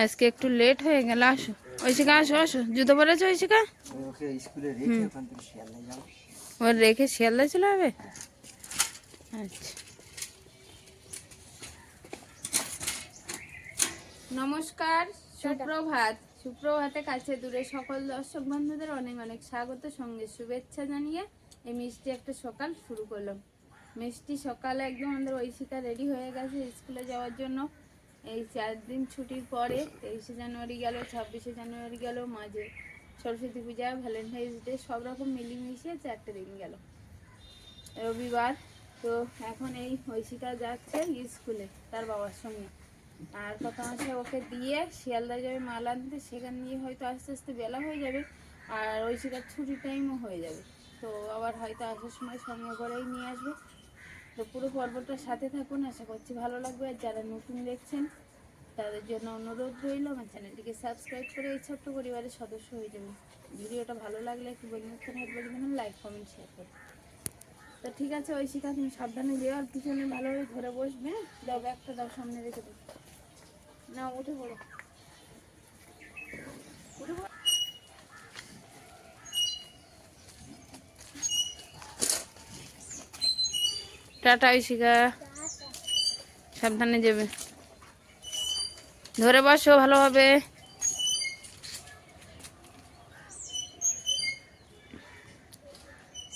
আজকে একটু লেট হয়ে গেল। আসো ঐশিকা, আসো আসো, জুতো পরেছো ঐশিকা? ওর রেখে শিয়ালদা চলে যাবে? আচ্ছা, নমস্কার, সুপ্রভাত। সুপ্রভাতে কাছে দূরে সকল দর্শক বন্ধুদের অনেক অনেক স্বাগত, সঙ্গে শুভেচ্ছা জানিয়ে এই মিষ্টি একটা সকাল শুরু করলাম। মিষ্টি সকালে একদম আমাদের ঐশিকা রেডি হয়ে গেছে স্কুলে যাওয়ার জন্য। এই 4 দিন ছুটির পরে 23শে জানুয়ারি গেল, 26শে জানুয়ারি গেল, মাঝে সরস্বতী পূজা, ভ্যালেন্টাইন্স ডে, সব রকম মিলিয়ে 4টে দিন গেল, রবিবার। তো এখন এই ঐশিকা যাচ্ছে স্কুলে তার বাবার সঙ্গে। আর কথা আছে, ওকে দিয়ে শিয়ালদা যাবে মাল আনতে, সেখান নিয়ে হয়তো আস্তে আস্তে বেলা হয়ে যাবে, আর ঐশিকার ছুটির টাইমও হয়ে যাবে। তো আবার হয়তো আসার সময় সঙ্গে করেই নিয়ে আসবে। তো পুরো পর্বটার সাথে থাকুন, আশা করছি ভালো লাগবে। আর যারা নতুন দেখছেন তাদের জন্য অনুরোধ রইল, আমার চ্যানেলটিকে সাবস্ক্রাইব করে এই ছোট্ট পরিবারের সদস্য হয়ে যাবেন। ভিডিওটা ভালো লাগলে একটু বন্ধুত্বের হাত বলে দেবেন, লাইক কমেন্ট শেয়ার করুন। তো ঠিক আছে ঐশিকা, তুমি সাবধানে যেও, আর পিছনে ভালোভাবে ধরে বসবে। দাও ব্যাগটা, দাও সামনে রেখে দাও। না, উঠে পড়ো, উঠে পড়ো। টাটা ঐশিকা, সাবধানে যাবে, ধরে বসো ভালোভাবে।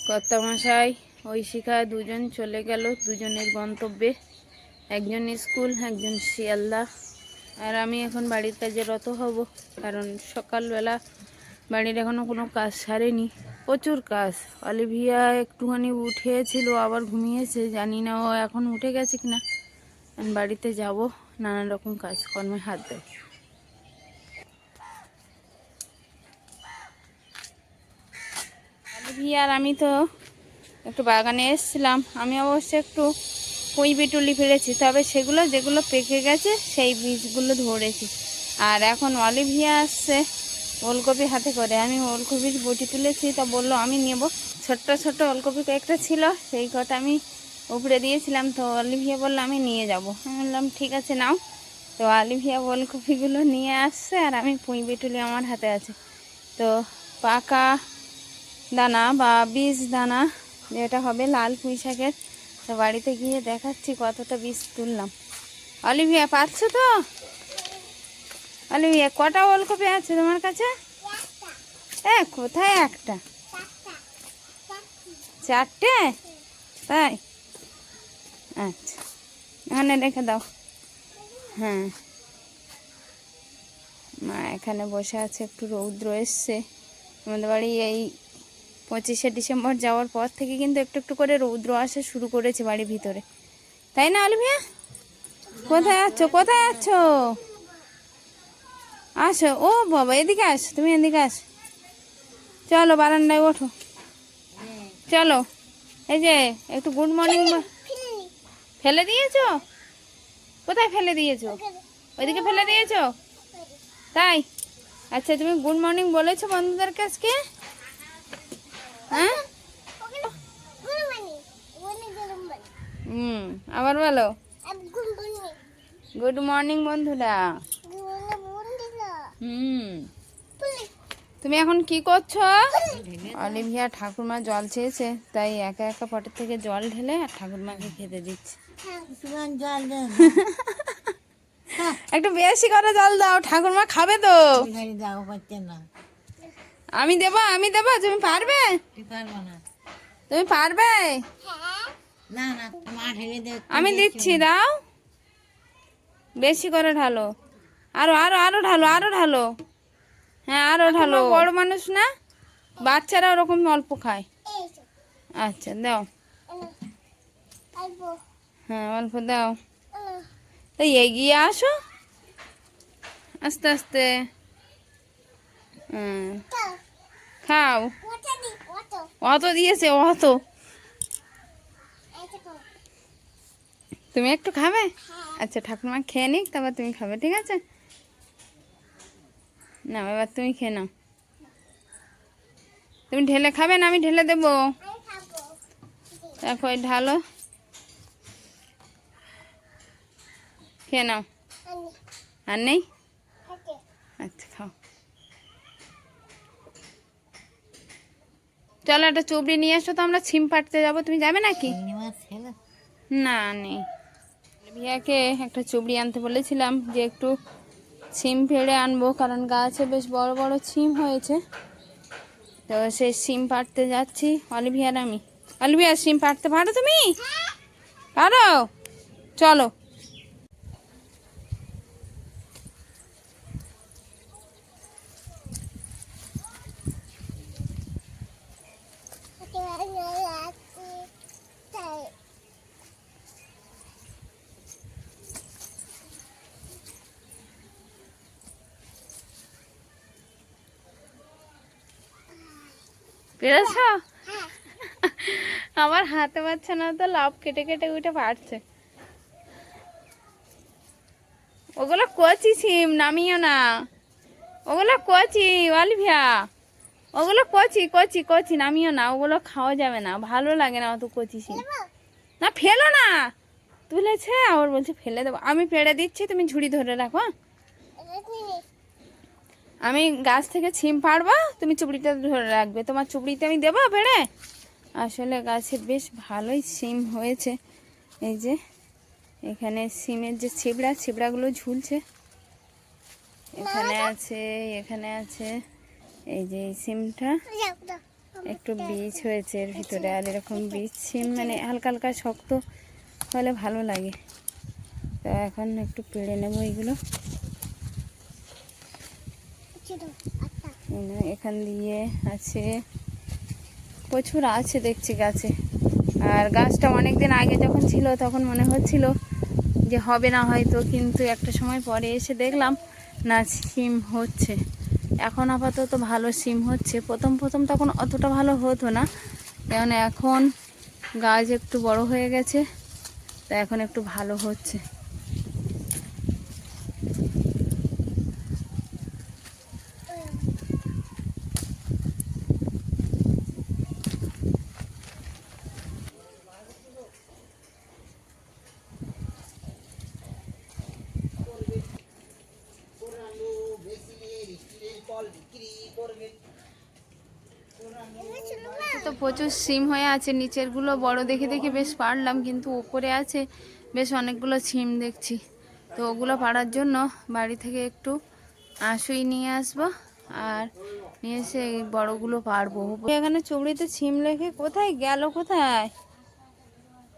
কর্তামশাই ঐশিকা দুজন চলে গেল দুজনের গন্তব্যে, একজন স্কুল, একজন শিয়ালদা। আর আমি এখন বাড়ির কাজে রত হব, কারণ সকালবেলা বাড়ির এখনও কোনো কাজ সারেনি, প্রচুর কাজ। অলিভিয়া একটুখানি উঠেছিল, আবার ঘুমিয়েছে, জানি না ও এখন উঠে গেছে কিনা। বাড়িতে যাব, নানান রকম কাজকর্মে হাত দেয়। অলিভিয়া আর আমি তো একটু বাগানে এসেছিলাম। আমি অবশ্য একটু পুঁই বিটুলি ফেলেছি, তবে সেগুলো যেগুলো পেকে গেছে সেই বীজগুলো ধরেছি। আর এখন অলিভিয়া আসছে ওলকপি হাতে করে, আমি ওলকপির বটি তুলেছি, তা বললো আমি নেব। ছোট্ট ছোট্ট ওলকপি কয়েকটা ছিল, সেই কটা আমি উপরে দিয়েছিলাম। তো অলিভিয়া বললো আমি নিয়ে যাব। আমি বললাম ঠিক আছে নাও। তো অলিভিয়া ওলকপিগুলো নিয়ে আসছে, আর আমি পুঁই বিটুলি আমার হাতে আছে। তো পাকা দানা বা বীজ দানা যেটা হবে লাল পুঁই শাকের, তো বাড়িতে গিয়ে দেখাচ্ছি কতটা বীজ তুললাম। অলিভিয়া পারছো তো? অলিভিয়া কটা ওলকপি আছে তোমার কাছে? কোথায় একটা? 4টে? তাই, আচ্ছা, এখানে রেখে দাও। হ্যাঁ, মা এখানে বসে আছে, একটু রৌদ্র এসছে আমাদের বাড়ি। এই 25শে ডিসেম্বর যাওয়ার পর থেকে কিন্তু একটু একটু করে রৌদ্র আসা শুরু করেছে বাড়ির ভিতরে, তাই না অলিভিয়া? কোথায় আছো, কোথায় আছো? আসো, ও বাবা এদিকে আসো, তুমি এদিকে আসো, চলো বারান্দায় ওঠো, চলো। এই যে একটু গুড মর্নিং। ফেলে দিয়েছো? কোথায় ফেলে দিয়েছো? ওইদিকে ফেলে দিয়েছো? তাই, আচ্ছা, তুমি গুড মর্নিং বলেছো বন্ধুদের কাছকে? হ্যাঁ, আবার বলো গুড মর্নিং বন্ধুরা। তুমি এখন কি করছো? অলিভিয়া ঠাকুরমা জল চেয়েছে, তাই একা একা পটের থেকে জল ঢেলে আর ঠাকুরমাকে খেতে দিচ্ছে। একটু বেশি করে জল দাও, ঠাকুরমা খাবে তো। আমি দেবো, আমি দেবো, তুমি পারবে? তুমি পারবে? আমি দিচ্ছি, দাও, বেশি করে ঢালো, আরো আরো আরো ঢালো, আরো ঢালো। হ্যাঁ আরো ঢালো, বড় মানুষ না, বাচ্চারা ওরকম অল্প খায়। আচ্ছা দাও, হ্যাঁ অল্প দাও। তো এগিয়ে আসো আস্তে আস্তে। খাও, অত দিয়েছে, অত। তুমি একটু খাবে? আচ্ছা, ঠাকুরমা খেয়ে নিক, তারপর তুমি খাবে, ঠিক আছে? না, এবার তুমি খেয়ে নাও। তুমি ঢেলে খাবে না আমি ঢেলে দেবো? দেখো ঢালো। খেয়ে নাও। আর নেই? আচ্ছা খাও। চলো একটা চুবড়ি নিয়ে এসো তো, আমরা ছিম পাড়তে যাবো। তুমি যাবে নাকি? না নেই। ভিয়াকে একটা চুবড়ি আনতে বলেছিলাম যে একটু ছিম ফেড়ে আনবো, কারণ গাছে বেশ বড় বড় ছিম হয়েছে। তো সেই সিম পাড়তে যাচ্ছি অলিভিয়ার আমি। অলিভিয়া সিম পাড়তে পারো তুমি? পারো? চলো। পেরেছ? আমার হাতে পাচ্ছে না তো, লাভ কেটে কেটে উঠে পারছে। ওগুলো কচি সিম, নামিও না। ওগুলো কচি অলিভিয়া, ওগুলো কচি কচি কচি, নামিও না। ওগুলো খাওয়া যাবে না, ভালো লাগে না অত কচি সিম। না ফেলো না, তুলেছে আবার বলছে ফেলে দেবো। আমি পেড়ে দিচ্ছি, তুমি ঝুড়ি ধরে রাখো। আমি গাছ থেকে ছিম পাড়বো, তুমি চুবড়িটা ধরে রাখবে। তোমার চুবড়িতে আমি দেবো পেড়ে। আসলে গাছে বেশ ভালোই সিম হয়েছে। এই যে এখানে সিমের যে ছিবড়াগুলো ঝুলছে, এখানে আছে, এখানে আছে। এই যে এই সিমটা একটু বীজ হয়েছে এর ভিতরে, আর এরকম বীজ সিম মানে হালকা হালকা শক্ত হলে ভালো লাগে। তো এখন একটু পেড়ে নেবো এইগুলো। এখান দিয়ে আছে, প্রচুর আছে দেখছি গাছে। আর গাছটা অনেকদিন আগে যখন ছিল তখন মনে হচ্ছিল যে হবে না হয়তো, কিন্তু একটা সময় পরে এসে দেখলাম না, সিম হচ্ছে। এখন আপাতত ভালো সিম হচ্ছে। প্রথম প্রথম তখন অতটা ভালো হতো না, কারণ এখন গাছ একটু বড় হয়ে গেছে, তো এখন একটু ভালো হচ্ছে। তো প্রচুর সিম হয়ে আছে, নিচের গুলো বড় দেখে দেখে বেশ পারলাম, কিন্তু উপরে আছে বেশ অনেকগুলো সিম দেখছি। তো ওগুলো পাড়ার জন্য বাড়ি থেকে একটু আশুই নিয়ে আসবো, আর নিয়ে এসে এই বড়গুলো পারবো। এখানে চুবড়িতে সিম লেখে কোথায় গেল, কোথায়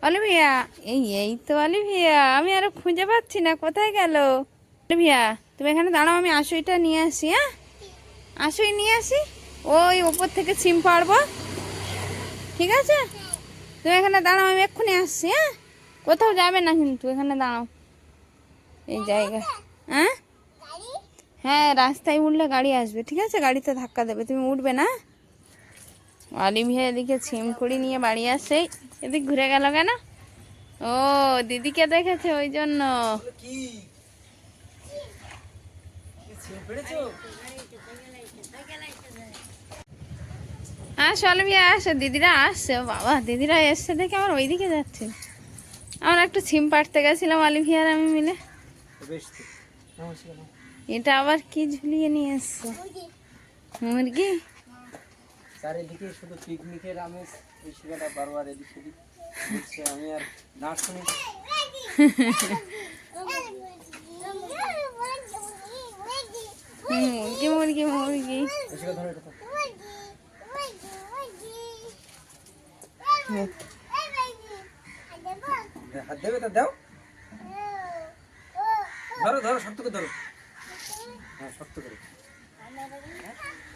অলিভিয়া? এই তো অলিভিয়া, আমি আরো খুঁজে পাচ্ছি না, কোথায় গেল অলিভিয়া? তুমি এখানে দাঁড়াও, আমি আশুইটা নিয়ে আসি। হ্যাঁ, আশুই নিয়ে আসি, ওই ওপর থেকে সিম পারবো, ঠিক আছে? তুমি এখানে দাঁড়াও, আমি এক্ষুনি আসছি। হ্যাঁ, কোথাও যাবে না কিন্তু, এখানে দাঁড়াও এই জায়গা। হ্যাঁ হ্যাঁ, রাস্তায় উঠলে গাড়ি আসবে, ঠিক আছে? গাড়িতে ধাক্কা দেবে, তুমি উঠবে না। অলিভিয়া এদিকে ছিম কুড়ি নিয়ে বাড়ি আসছে। এদিক ঘুরে গেল কেন? ও দিদিকে দেখেছে ওই জন্য। আসো অলিভিয়া আসো, দিদিরা আসছে। বাবা, দিদিরা এসছে দেখে আমার ওইদিকে যাচ্ছে। আমরা একটু ছিম পাড়তে গেছিলাম অলিভিয়ার আমি মিলে। এটা আবার কি ঝুলিয়ে নিয়ে এসছো? মুরগি? চারিদিকে শুধু পিকনিকের আমেজ, এই শিকাটা বারবার এদিক সেদিক দিচ্ছে, আমি আর না শুনি। মুরগি মুরগি মুরগি। হাত দেবে তা দাও, ধরো ধরো, শক্ত করে ধরো। হ্যাঁ শক্ত করে।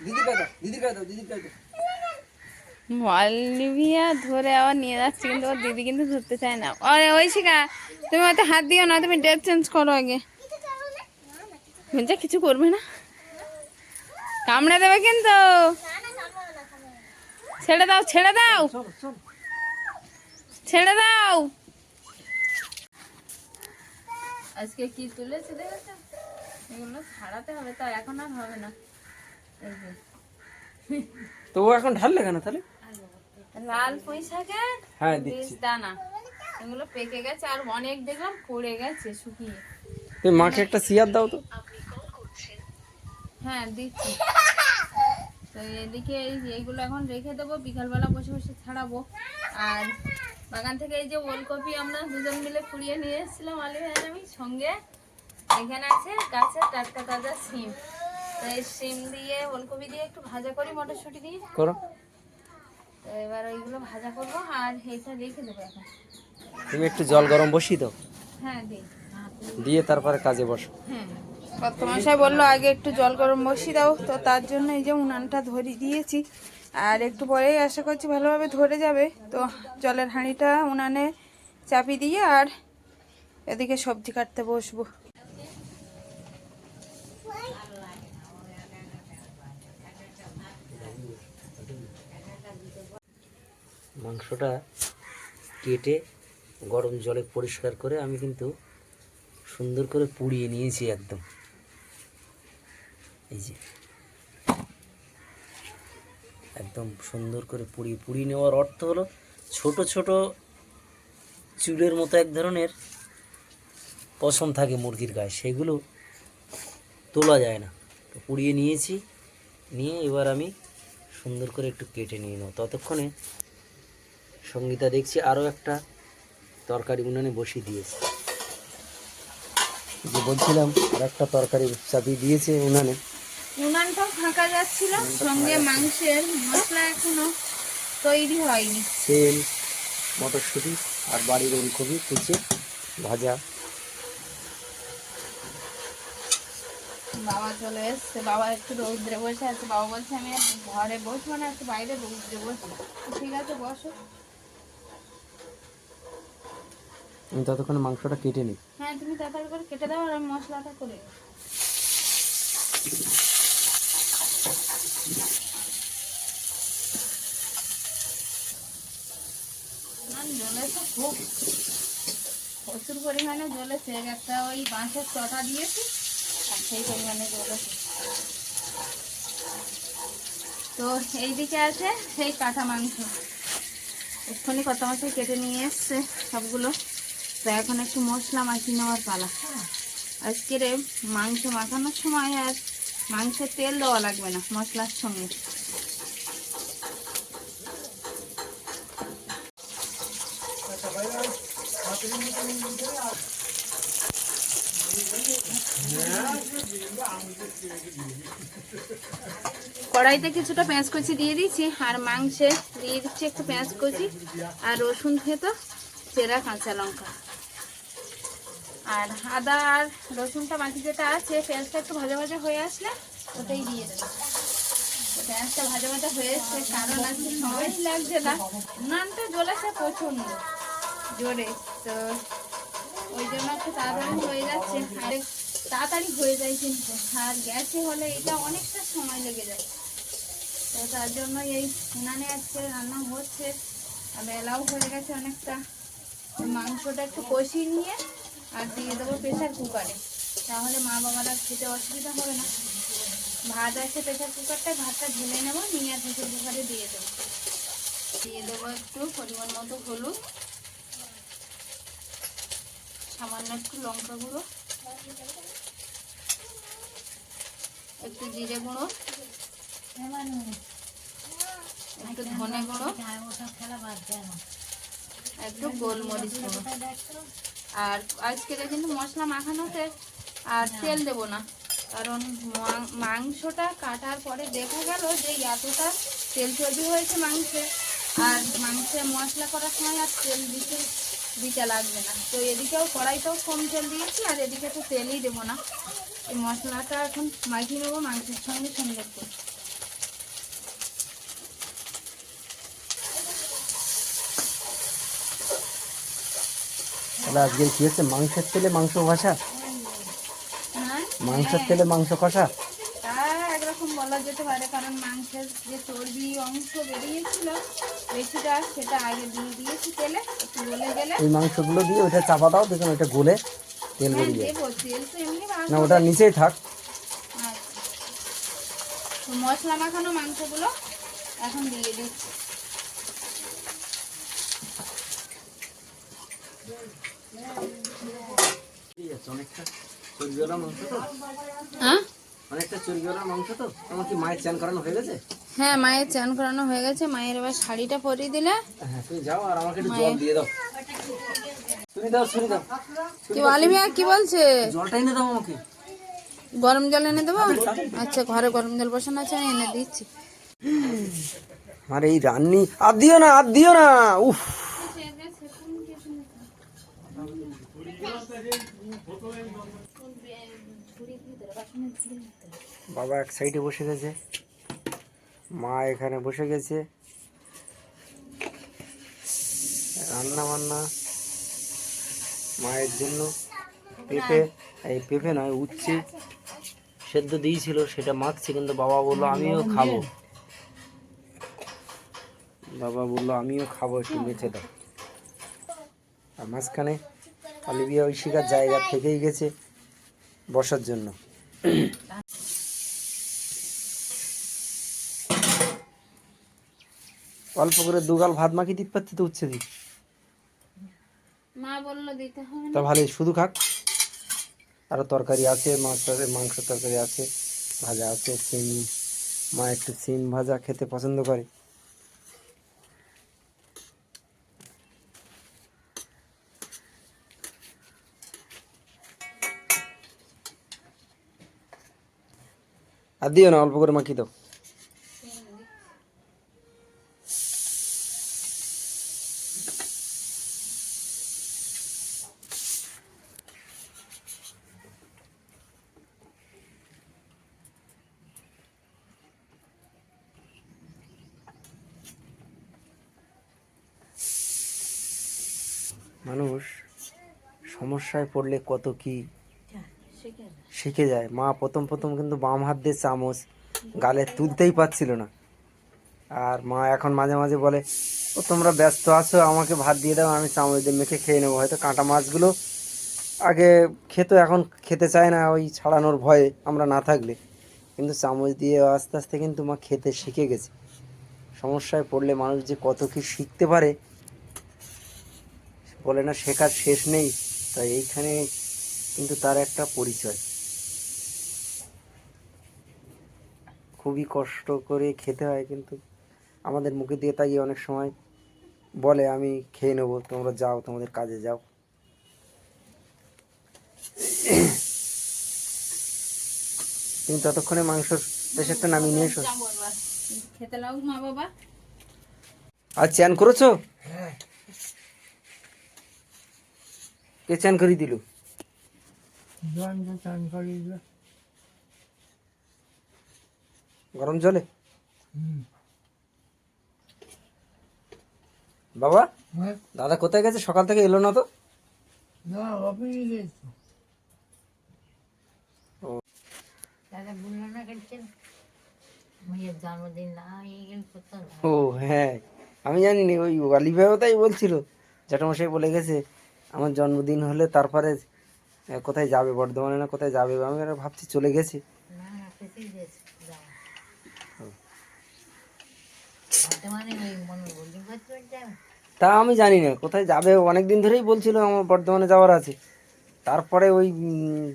দিদির গায়ে দাও, দিদির গায়ে দাও, দিদির গায়ে দাও। অলিভিয়া ধরে আবার নিয়ে যাচ্ছে, কিন্তু ওর দিদি কিন্তু ধরতে চায় না। আরে ওই শিখা, তুমি হয়তো হাত দিও না, তুমি ড্রেস চেঞ্জ করো আগে। বলছে কিছু করবে না, কামড়ে দেবে কিন্তু। ছেড়ে দাও, ছেড়ে দাও, ছেড়ে দাও। আজকে কি তুলেছে দেখেছো? এগুলো ছাড়াতে হবে, তা এখন আর হবে না। তো ও এখন ঢাললে কেন তাহলে? লাল পুঁই শাকের হ্যাঁ বীজ দিচ্ছি। দানা, এগুলো পেকে গেছে, আর অনেক দেখলাম পড়ে গেছে শুকিয়ে। তুমি মাকে একটা চেয়ার দাও তো। হ্যাঁ দিচ্ছি। তো এদিকে এইগুলো এখন রেখে দেবো, বিকালবেলা বসে বসে ছাড়াবো। আর বাগান থেকে এই যে ওলকপি আমরা দুজন মিলে কুড়িয়ে নিয়ে এসেছিলাম, আলু আর আমি, সঙ্গে এখানে আছে গাছের টাটকা তাজা শিম। তো এই শিম দিয়ে ওলকপি দিয়ে একটু ভাজা করি, মটরশুঁটি দিয়ে করো। তো এবার ওইগুলো ভাজা করবো আর এইটা রেখে দেবো এখন। তুমি একটু জল গরম বসিয়ে দাও, হ্যাঁ দিই। দিয়ে তারপরে কাজে বসো। হ্যাঁ, কর্তামশাই বললো আগে একটু জল গরম বসিয়ে দাও, তো তার জন্য এই যে উনানটা ধরিয়ে দিয়েছি। আর একটু পরেই আশা করছি ভালোভাবে ধরে যাবে। তো জলের হাঁড়িটা উনানে চাপিয়ে দিয়ে আর এদিকে সবজি কাটতে বসবো। মাংসটা কেটে গরম জলে পরিষ্কার করে আমি কিন্তু সুন্দর করে পুড়িয়ে নিয়েছি একদম। এই যে একদম সুন্দর করে পুড়িয়ে নেওয়ার অর্থ হলো ছোট ছোট চুলের মতো এক ধরনের পশম থাকে মুরগির গায়ে, সেগুলো তোলা যায় না। তো পুড়িয়ে নিয়েছি, নিয়ে এবার আমি সুন্দর করে একটু কেটে নিয়ে নেব। ততক্ষণে সঙ্গীতা দেখছি আরও একটা তরকারি উনানে বসিয়ে দিয়েছে। যে বলছিলাম আর একটা তরকারি চাপিয়ে দিয়েছে উনানে। উনানটাও ফাঁকা যাচ্ছিল, সঙ্গে মাংসের মশলা এখনো তৈরি হয়নি। তেল, মটরশুঁটি আর বাড়ির ওলকপি কুচে ভাজা। বাবা চলে এসছে, বাবা একটু রৌদ্রে বসে আছে। বাবা বলছে আমি আর ঘরে বসবো না, একটু বাইরে রৌদ্রে বসবো। ঠিক আছে বসো। আমি ততক্ষণে মাংসটা কেটে নিই। হ্যাঁ তুমি তাড়াতাড়ি করে কেটে দাও আর আমি মশলাটা করে দিই। জ্বলেছে খুব, প্রচুর পরিমাণে জ্বলেছে। একটা ওই বাঁশের চটা দিয়েছি আর সেই পরিমাণে জ্বলেছে। তো এইদিকে আছে সেই কাটা মাংস, এক্ষুনি কত মাসে কেটে নিয়ে এসছে সবগুলো। তো এখন একটু মশলা মাখিয়ে নেওয়ার পালা। আজকের মাংস মাখানোর সময় আর মাংসের তেল দেওয়া লাগবে না মশলার সঙ্গে। কড়াইতে কিছুটা পেঁয়াজ কুচি দিয়ে দিচ্ছি আর মাংসে দিয়ে দিচ্ছি একটু পেঁয়াজ কুচি আর রসুন থেতো চেরা কাঁচা লঙ্কা আর আদা আর রসুনটা বাকি যেটা আছে। পেঁয়াজটা একটু ভাজা ভাজা হয়ে আসলে ওটাই দিয়ে দেবো। পেঁয়াজটা ভাজা ভাজা হয়ে এসছে, কারণ আজকে সময় লাগছে না, উনানটা জ্বলেছে প্রচন্ড জোরে। তো ওই জন্য একটু তাড়াতাড়ি হয়ে যাচ্ছে, আর তাড়াতাড়ি হয়ে যায় কিন্তু। আর গ্যাসে হলে এটা অনেকটা সময় লেগে যায়। তো তার জন্য এই উনানে আজকে রান্না হচ্ছে। আর বেলাও হয়ে গেছে অনেকটা। মাংসটা একটু কষিয়ে নিয়ে আর দিয়ে দেবো প্রেশার কুকারে, তাহলে মা বাবারা খেতে অসুবিধা হবে না। ভাত আছে প্রেশার কুকারটায়, ভাতটা ঢেলে নেবো, নিয়ে আর প্রেশার কুকারে দিয়ে দেবো। দিয়ে দেবো একটু পরিমাণ মতো হলুদ, সামান্য একটু লঙ্কা গুঁড়ো, একটু জিরে গুঁড়ো, একটু ধনে গুঁড়ো, একটু গোলমরিচ গুঁড়ো। আর আজকের কিন্তু মশলা মাখানোতে আর তেল দেব না, কারণ মাংসটা কাটার পরে দেখা গেল যে এতটা তেল চর্বি হয়েছে মাংসে, আর মাংসে মশলা করার সময় আর তেল দিতে লাগবে না। তো এদিকেও কড়াইটাও কম তেল দিয়েছি আর এদিকে তো তেলই দেবো না। এই মশলাটা এখন মাখিয়ে নেবো মাংসের সঙ্গে সুন্দর করে। তাহলে আজকে কি হচ্ছে, মাংসের তেলে মাংস কষা? হ্যাঁ, মাংসের তেলে মাংস কষা তা একরকম বলা যেতে পারে, কারণ মাংসের যে চর্বি অংশ বেরিয়েছিল বেশিটা, সেটা আগে দিয়ে দিয়েছি তেলে, একটু গলে গেলে এই মাংসগুলো দিয়ে ওটা চাপা দাও, দেখুন ওটা গলে তেল হ্যাঁ বেরিয়ে যায়। দেবো। তেল তো এমনি না, ওটা নিচেই থাক। আচ্ছা, তো মশলা মাখানো মাংসগুলো এখন দিয়ে দিচ্ছি। অনেকটা চর্বিওয়ালা মাংস তো, হ্যাঁ অনেকটা চর্বিওয়ালা মাংস তো। তোমার কি মায়ের চান করানো হয়ে গেছে? হ্যাঁ, মায়ের চান করানো হয়ে গেছে। মায়ের এবার শাড়িটা পরিয়ে দিলে। হ্যাঁ তুমি যাও আর আমাকে একটু জল দিয়ে দাও। শুনি দাও, শুনি দাও, কি অলিভিয়া কি বলছে? জলটা এনে দাও আমাকে। গরম জল এনে দেবো? আচ্ছা, ঘরে গরম জল বসানো আছে, আমি এনে দিচ্ছি। আর এই রান্নি আর দিও না, আর দিও না। উফ, বাবা এক সাইডে বসে গেছে, মা এখানে বসে গেছে। রান্না বান্না মায়ের জন্য পেঁপে, এই পেঁপে নয় উচ্ছে সেদ্ধ দিয়েছিল, সেটা মাখছে, কিন্তু বাবা বললো আমিও খাবো। বাবা বললো আমিও খাবো, একটু মেখে দাও। আর মাঝখানে অলিভিয়া ওই শিকার জায়গা থেকেই গেছে বসার জন্য। অল্প করে দুগাল ভাত মাখিয়ে দিতে পারছি তো উচ্ছে দিই, মা বললো দিতে হবে তা না। ভালোই, শুধু খাক। আরও তরকারি আছে, মাংস তরকারি আছে, ভাজা আছে, সিম, মা একটু সিম ভাজা খেতে পছন্দ করে। আর দিও না, অল্প করে মাখিয়ে দাও। মানুষ সমস্যায় পড়লে কত কি শিখে যায়। মা প্রথম প্রথম কিন্তু বাম হাত দিয়ে চামচ গালে তুলতেই পারছিল না, আর মা এখন মাঝে মাঝে বলে ও তোমরা ব্যস্ত আছো, আমাকে ভাত দিয়ে দাও, আমি চামচ দিয়ে মেখে খেয়ে নেবো। হয়তো কাঁটা মাছগুলো আগে খেত, এখন খেতে চায় না ওই ছাড়ানোর ভয়ে আমরা না থাকলে, কিন্তু চামচ দিয়ে আস্তে আস্তে কিন্তু মা খেতে শিখে গেছে। সমস্যায় পড়লে মানুষ যে কত কি শিখতে পারে, বলে না শেখার শেষ নেই, তাই এইখানে কিন্তু তার একটা পরিচয়। খুবই কষ্ট করে খেতে হয়, কিন্তু আমাদের মুখে দিয়ে তাকিয়ে অনেক সময় বলে আমি খেয়ে নেবো, তোমরা যাও, তোমাদের কাজে যাও। তুমি ততক্ষণে মাংসর প্রেশারটা নামিয়ে নিয়ে এসো। যাবো এবার খেতে লাগুক মা বাবা। আর চ্যান করেছো? কে চ্যান করিয়ে দিল? গরম জলে? বাবা, দাদা কোথায় গেছে? সকাল থেকে এলো না তো? ও হ্যাঁ, আমি জানি না, ওই অলিভাও তাই বলছিল, জ্যাঠামশাই বলে গেছে আমার জন্মদিন হলে তারপরে কোথায় যাবে, বর্ধমানে না কোথায় যাবে। আমি আর ভাবছি চলে গেছি। তা আমি জানি না কোথায় যাবে, অনেক দিন ধরেই বলছিল আমার বর্ধমানে যাওয়ার আছে। তারপরে ওই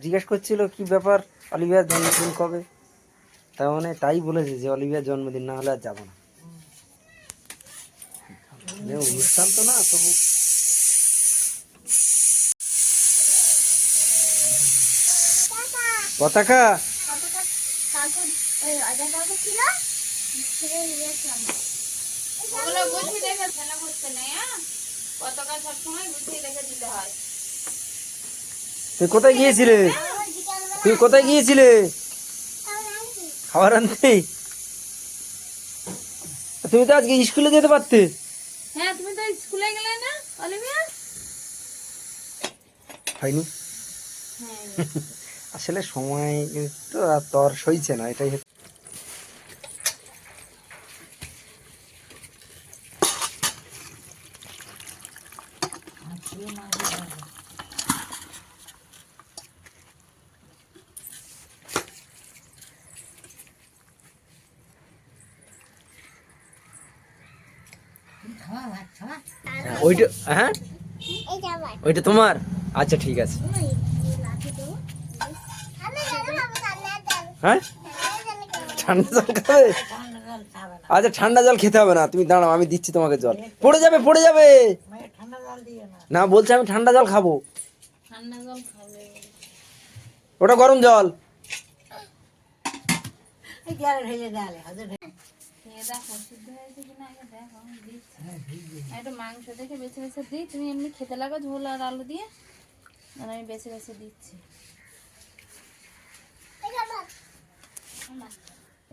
জিজ্ঞেস করছিল কি ব্যাপার, অলিভিয়ার জন্মদিন কবে, তার মানে তাই বলেছে যে অলিভিয়ার জন্মদিন না হলে আর যাবো না। অনুষ্ঠান তো না, তবু পতাকা ওগুলো গুছিয়ে রেখে ফেলা করতে নেই। হ্যাঁ, পতাকা সবসময় গুছিয়ে রেখে দিতে হয়। তুই কোথায় গিয়েছিলে? তুই কোথায় গিয়েছিলে? খাবার আনতে? তুমি তো আজকে স্কুলে যেতে পারতে। হ্যাঁ, তুমি তো স্কুলে গেলে না অলিভিয়া? হয়নি হ্যাঁ, আসলে সময় তো আর তোর সইছে না, এটাই হচ্ছে। ওইটা, হ্যাঁ ওইটা তোমার, আচ্ছা ঠিক আছে। হ্যাঁ ঠান্ডা জল খাবে? আচ্ছা ঠান্ডা জল খেতে হবে না, তুমি দাঁড়াও আমি দিচ্ছি তোমাকে জল। পড়ে যাবে পড়ে যাবে। না বলছি আমি ঠান্ডা জল খাবো। ঠান্ডা জল খাবে? ওটা গরম জল। খেয়ে দেখো সিদ্ধ হয়েছে কিনা আগে দেখো, আমি দিচ্ছি। একটু মাংস দেখে বেছে বেছে দিই, তুমি এমনি খেতে লাগো ঝোল আর আলু দিয়ে, আর আমি বেছে বেছে দিচ্ছি।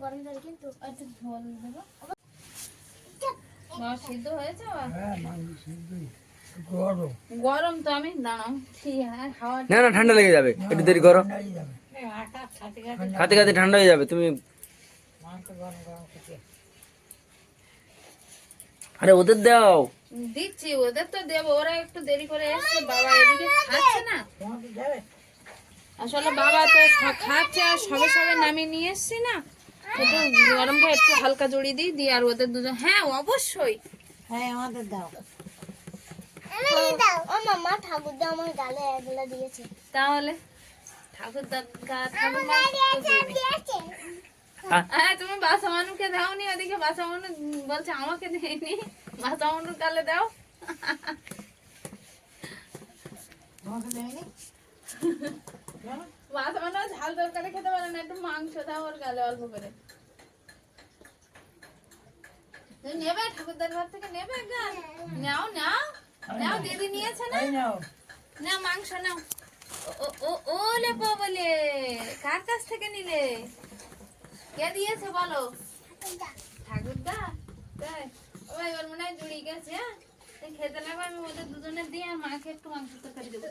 গরম জল কিন্তু একটু ঝোল দেবো। সিদ্ধ হয়েছে গরম তো, আমি দাঁড়াও হাওয়া। না না ঠান্ডা লেগে যাবে, একটু দেরি করো, খাতে খাতে ঠান্ডা হয়ে যাবে। তুমি আরে ওদের দাও। দিচ্ছি, ওদের তো দেবো, ওরা একটু দেরি করে এসছে, বাবা এদিকে খাচ্ছে না। আসলে বাবা তো খাচ্ছে আর সবে সবে নামিয়ে নিয়ে এসছি না, একটু গরম করে একটু হালকা জড়িয়ে দিই আর ওদের দুজন। হ্যাঁ অবশ্যই, হ্যাঁ আমাদের দাও। ও মামা ঠাকুরদা আমার গালে এগুলো দিয়েছে। তাহলে হ্যাঁ তুমি বাসা মানুষকে দাওনি, ওদিকে বাসা মানুষ বলছে আমাকে দেয়নি, বাসা মানুষ গালে দাও। বাসা মানুষ ঝাল তরকারি খেতে পারে না, একটু মাংস দাও ওর গালে অল্প করে। তুমি নেবে ঠাকুরদার ঘর থেকে নেবে গা? নাও নাও নাও, দিদি নিয়েছে না, নাও মাংস নাও। ও লে বলে কার কাছ থেকে নিলে? কে দিয়েছে বলো? ঠাকুরদা। তাই ওই ওর মনে হয় জুড়ি গেছে। হ্যাঁ খেতে লাগবে, আমি ওদের দুজনে দিই আর মাকে একটু মাংস তরকারি দেবো।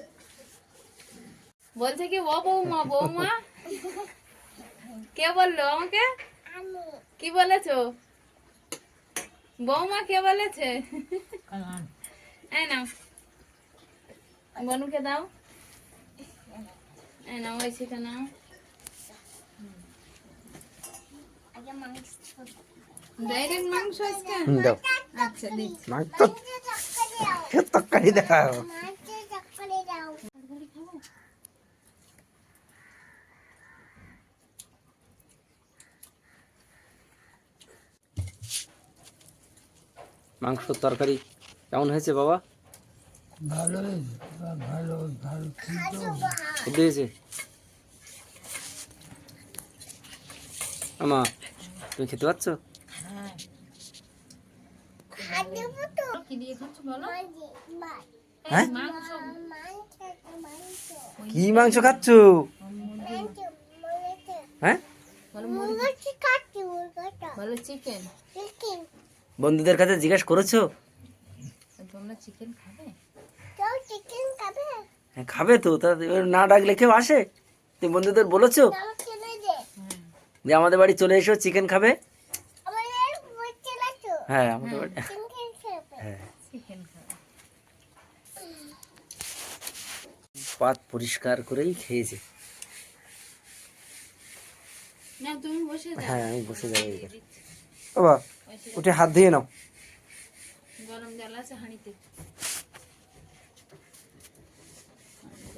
বলছে কি ও বৌমা বৌমা? কে বললো আমাকে? কি বলেছো বৌমা? কে বলেছে? এই নাও বনুকে দাও, এই নাও ওই সেটা নাও। ডাইরেক্ট মাংস আজকে? দাও আচ্ছা দিচ্ছি। মাংস তরকারি দেখাও। মাংস তরকারি কেমন হয়েছে বাবা? ভালো ভালো ভালো খেতে হয়েছে? আমা তুমি খেতে পাচ্ছ? কি দিয়ে খাচ্ছ বলো? হ্যাঁ মাংস। কি মাংস খাচ্ছ? হ্যাঁ বলো চিকেন। বন্ধুদের কাছে জিজ্ঞেস করেছো? তোমরা চিকেন খাবে? হ্যাঁ খাবে তো, তা এবার না ডাকলে কেউ আসে? তুমি বন্ধুদের বলেছো যে আমাদের বাড়ি চলে এসো, চিকেন খাবে? হ্যাঁ আমাদের বাড়ি। হ্যাঁ চিকেন খাবে। পাত পরিষ্কার করেই খেয়েছে। না তুমি বসে যাও, হ্যাঁ আমি বসে যাবো এবার। বাবা উঠে হাত ধুয়ে নাও। গরম জল আছে হাঁড়িতে।